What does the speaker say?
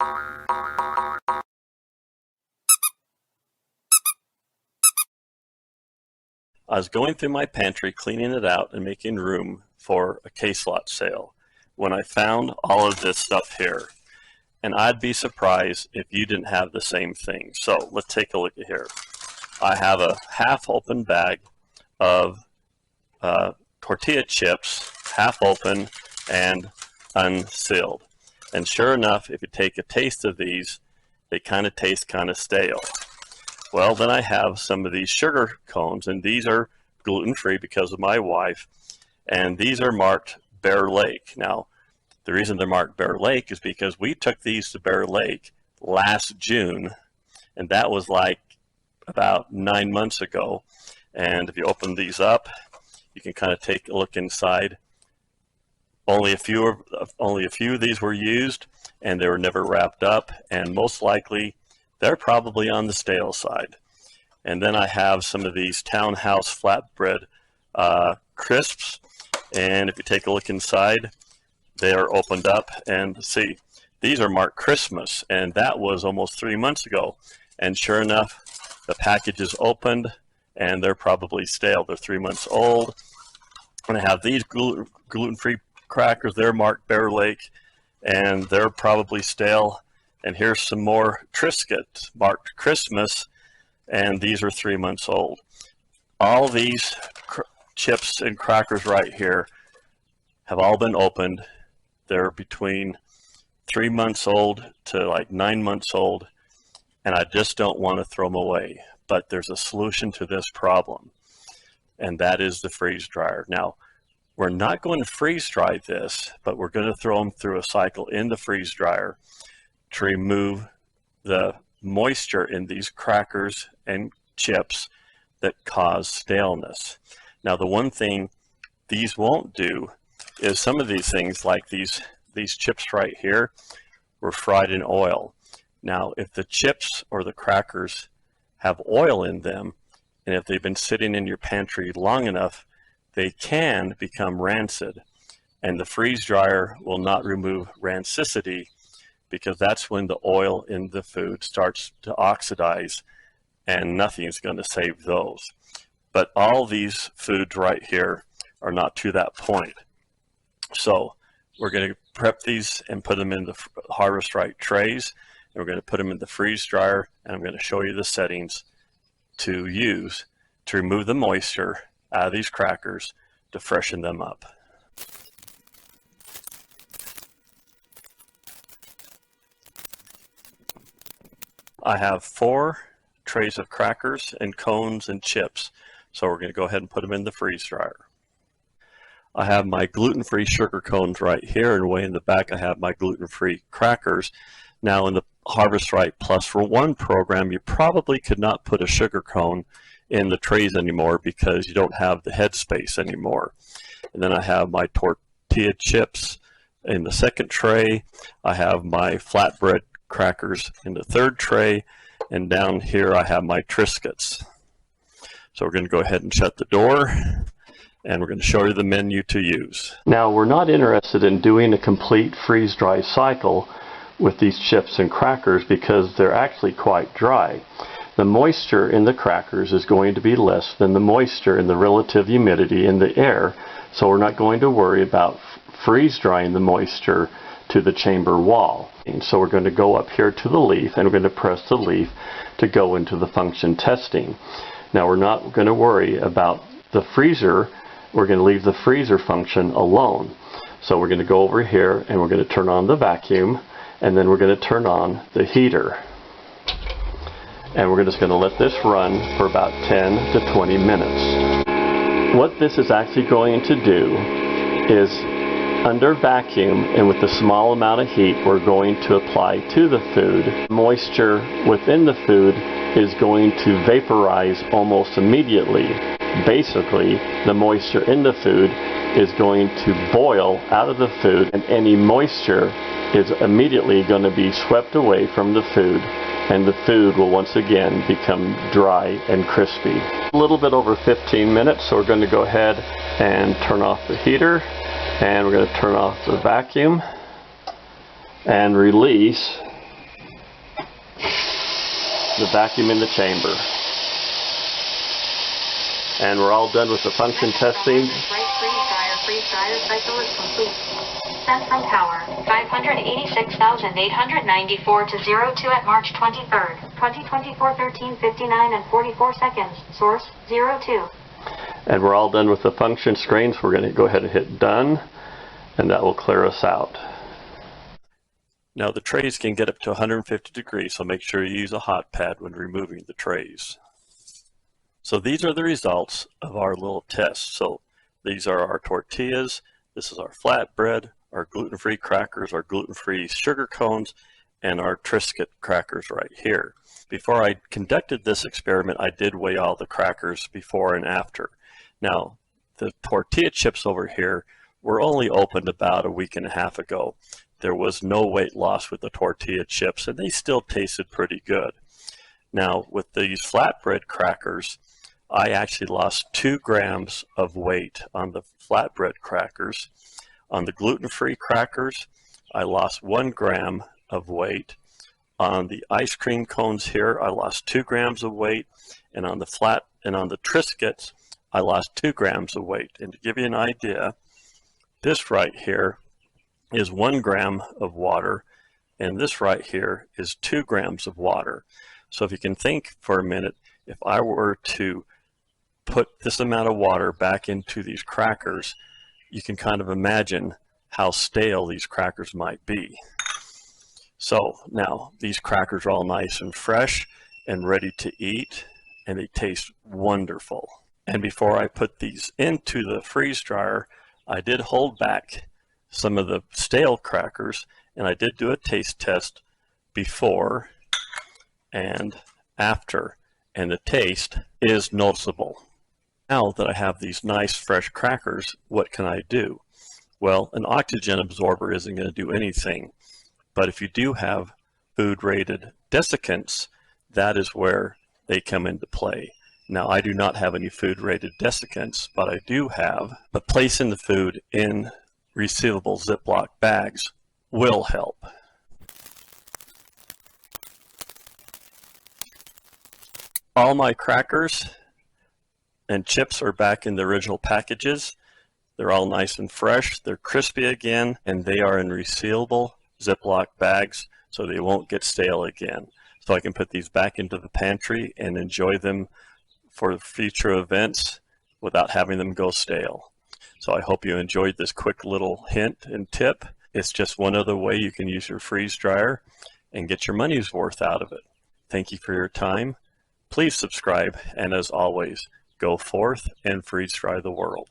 I was going through my pantry, cleaning it out and making room for a case lot sale when I found all of this stuff here. And I'd be surprised if you didn't have the same thing. So let's take a look at here. I have a half open bag of tortilla chips, half open and unsealed. And sure enough, if you take a taste of these, they kind of taste kind of stale. Well, then I have some of these sugar cones, and these are gluten-free because of my wife, and these are marked Bear Lake. Now, the reason they're marked Bear Lake is because we took these to Bear Lake last June, and that was like about 9 months ago. And if you open these up, you can kind of take a look inside. Only a few of these were used, and they were never wrapped up, and most likely they're probably on the stale side. And then I have some of these Townhouse flatbread crisps, and if you take a look inside, they are opened up, and see, these are marked Christmas, and that was almost 3 months ago. And sure enough, the package is opened, and they're probably stale. They're 3 months old. And I have these gluten-free crackers. They're marked Bear Lake, and they're probably stale. And here's some more Triscuits marked Christmas, and these are 3 months old. All these chips and crackers right here have all been opened. They're between 3 months old to like 9 months old, and I just don't want to throw them away. But there's a solution to this problem, and that is the freeze dryer. Now, we're not going to freeze dry this, but we're going to throw them through a cycle in the freeze dryer to remove the moisture in these crackers and chips that cause staleness. Now, the one thing these won't do is some of these things, like these chips right here, were fried in oil. Now, if the chips or the crackers have oil in them, and if they've been sitting in your pantry long enough, they can become rancid. And the freeze dryer will not remove rancidity, because that's when the oil in the food starts to oxidize, and nothing's going to save those. But all these foods right here are not to that point. So we're going to prep these and put them in the Harvest Right trays, and we're going to put them in the freeze dryer, and I'm going to show you the settings to use to remove the moisture out of these crackers to freshen them up. I have 4 trays of crackers and cones and chips, so we're going to go ahead and put them in the freeze dryer. I have my gluten-free sugar cones right here, and way in the back I have my gluten-free crackers. Now, in the Harvest Right Plus for One program, you probably could not put a sugar cone in the trays anymore because you don't have the head space anymore. And then I have my tortilla chips in the second tray. I have my flatbread crackers in the third tray, and down here I have my Triscuits. So we're going to go ahead and shut the door, and we're going to show you the menu to use. Now, we're not interested in doing a complete freeze-dry cycle with these chips and crackers because they're actually quite dry. The moisture in the crackers is going to be less than the moisture in the relative humidity in the air, so we're not going to worry about freeze drying the moisture to the chamber wall. And so we're going to go up here to the leaf, and we're going to press the leaf to go into the function testing. Now, we're not going to worry about the freezer. We're going to leave the freezer function alone. So we're going to go over here, and we're going to turn on the vacuum, and then we're going to turn on the heater. And we're just going to let this run for about 10 to 20 minutes. What this is actually going to do is, under vacuum and with the small amount of heat we're going to apply to the food, moisture within the food is going to vaporize almost immediately. Basically, the moisture in the food is going to boil out of the food, and any moisture is immediately going to be swept away from the food, and the food will once again become dry and crispy. A little bit over 15 minutes, so we're going to go ahead and turn off the heater, and we're going to turn off the vacuum and release the vacuum in the chamber. And we're all done with the function testing. Freeze dryer cycle is complete. Sent from power 586,894 to 02 at March 23rd, 2024, 13:59 and 44 seconds. Source 02. And we're all done with the function screens. We're going to go ahead and hit done, and that will clear us out. Now the trays can get up to 150 degrees, so make sure you use a hot pad when removing the trays. So these are the results of our little test. So these are our tortillas, this is our flatbread, our gluten-free crackers, our gluten-free sugar cones, and our Triscuit crackers right here. Before I conducted this experiment, I did weigh all the crackers before and after. Now, the tortilla chips over here were only opened about a week and a half ago. There was no weight loss with the tortilla chips, and they still tasted pretty good. Now, with these flatbread crackers, I actually lost 2 grams of weight on the flatbread crackers. On the gluten-free crackers, I lost 1 gram of weight. On the ice cream cones here, I lost 2 grams of weight. And on the Triscuits, I lost 2 grams of weight. And to give you an idea, this right here is 1 gram of water, and this right here is 2 grams of water. So if you can think for a minute, if I were to put this amount of water back into these crackers, you can kind of imagine how stale these crackers might be. So now these crackers are all nice and fresh and ready to eat, and they taste wonderful. And before I put these into the freeze dryer, I did hold back some of the stale crackers, and I did do a taste test before and after, and the taste is noticeable. Now that I have these nice fresh crackers, what can I do? Well, an oxygen absorber isn't going to do anything, but if you do have food rated desiccants, that is where they come into play. Now, I do not have any food rated desiccants, but I do have, but placing the food in resealable Ziploc bags will help. All my crackers and chips are back in the original packages. They're all nice and fresh, they're crispy again, and they are in resealable Ziploc bags so they won't get stale again. So I can put these back into the pantry and enjoy them for future events without having them go stale. So I hope you enjoyed this quick little hint and tip. It's just one other way you can use your freeze dryer and get your money's worth out of it. Thank you for your time. Please subscribe, and as always, go forth and freeze dry the world.